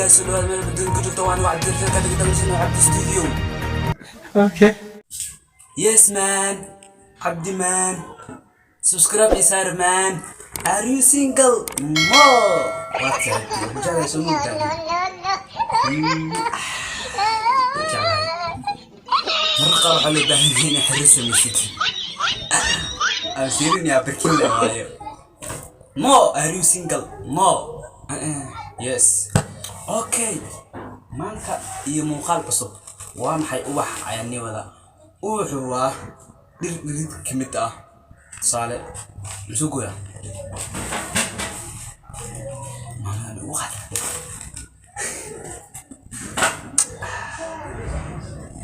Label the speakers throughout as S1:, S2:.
S1: guys, welcome بدون كتب طبعا واحد درجة كذا قدام شنو عبد استوديو.
S2: Okay.
S1: Yes man, عبد man. Subscribe يسار man. Are you single? No. What's that? بجاي يسمون تاني. بجاي. مرقة وحلو بهنين حرسة مسكين. أسيرني يا بركين لا. No, are you single? No. Yes. Okay. Maanta iyo muuqaal cusub waa maxay ubax ayaani wada wuxuu waa dhir kamid ah saale suuqya maana ubax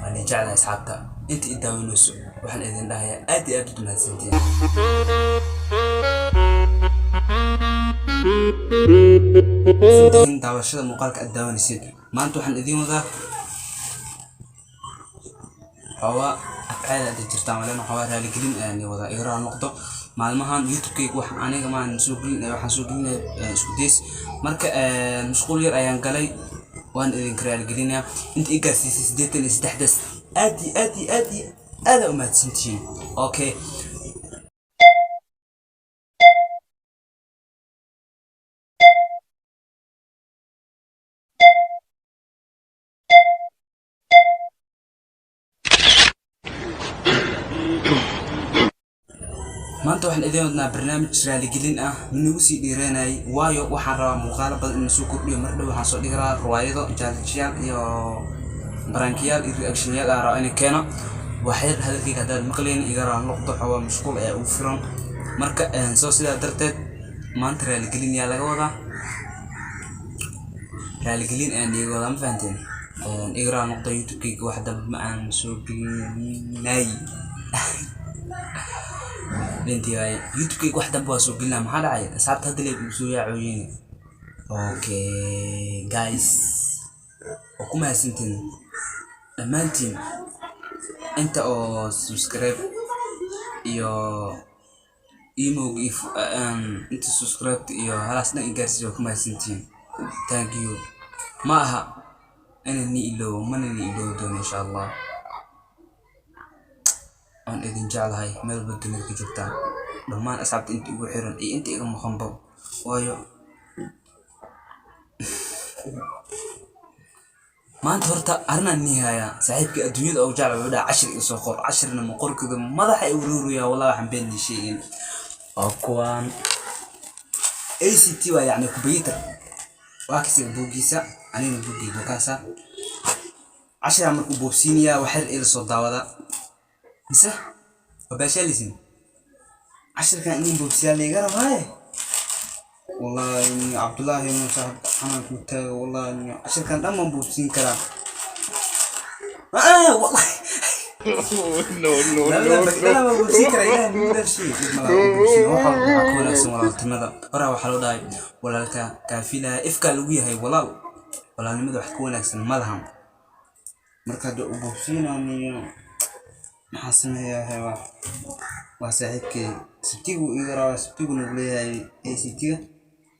S1: ani jeclahay asxaabta inta idaawanayso waxaan idin dhahayaa aad iyo aad u mahadsantiin daawashada muuqaalka aad daawanaysid maanta waxaan idin wadaa hawa aqaal aad jirtaan walaal hawa raali gelin aan wada igra noqdo maalmahan youtube-kayga wax aniga ma aan soo gelin waxaan soo gelinay isku days marka mashquul yar ayaan galay waan idin raali gelinayaa inta igaarsiisay 83 aad u mahadsantiin okay maanta waxaan idin wadnaa barnaamij raali gelin ah nagu sii dhiiranay waayo waxaan rabaa muuqaalo badan in soo kordhiyo mar dhow waxaan soo dhigaa riwaayado jaaljiyaal iyo barankiyaal iyo reactionyaal aan rabaa in keeno waxay hadalkayga hadaan maqleen iga raan noqdo xawa mashquul ay u furan marka soo sidaa darteed maanta raali gelin yaa laga wadaa raali gelin aan iga wada ma fahanteen iga raan noqdo youtube-kayga wax dab ma aan soo gelinay بنتي هاي يوتيوب واحدة بواسو قلنا ما حدا عايز صارت هذا اللي بيسوي عيوني اوكي جايز وكم هالسنتين امانتين انت او سبسكرايب يو ايمو اف انت سبسكرايب يو خلاص نقدر وكم هالسنتين ثانك يو ماها انا نيلو من نيلو دون ان شاء الله aan idin jeclahay meel badana ka joogtaan dhamaan asxaabta inta ugu xiran iyo inta iga maqanba waayo maanta horta arna nihaya saaxiibka adduunyada oo jecel wuxuu dhaca 10 soo qor 10na ma qorkada madaxa ay uruuriyaa wallahi waxaan been sheegin aqwaan ACT waa yani computer waa kasi buugiisa anina buugiga kaasa 10 markuu boobsiiniyaa waxay ila soo daawada مسح وباشاليسين 10 كان إني بوبسيال لي قرب هاي والله إني عبد الله يوم صاحب أنا كنت والله إني 10 كان أما بوبسين كلام والله لا ما بوبسين كلام لا ما شيء ما بوبسين هو حاول أكون أسمع التمذا ورا وحلو داي ولا كافيلا إفكار لوجيه هاي ولا نمذا حكون أحسن ملهم مركز بوبسين أني maxaa sameeyaa waa saaxiibkay sabtigu igara sabtigu nuuleeyahay ACT-ga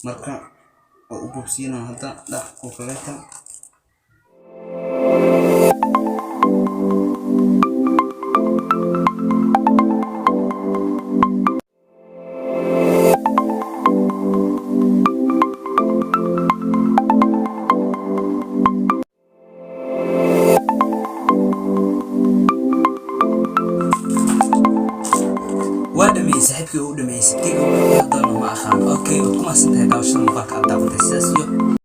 S1: marka u bobsiina hadda dhax ku kaleeta ودمي سحبك ودمي ستيك وهذا ما أخان أوكي وتكون أصلا هذا وش المقال كأبدا وتساسيو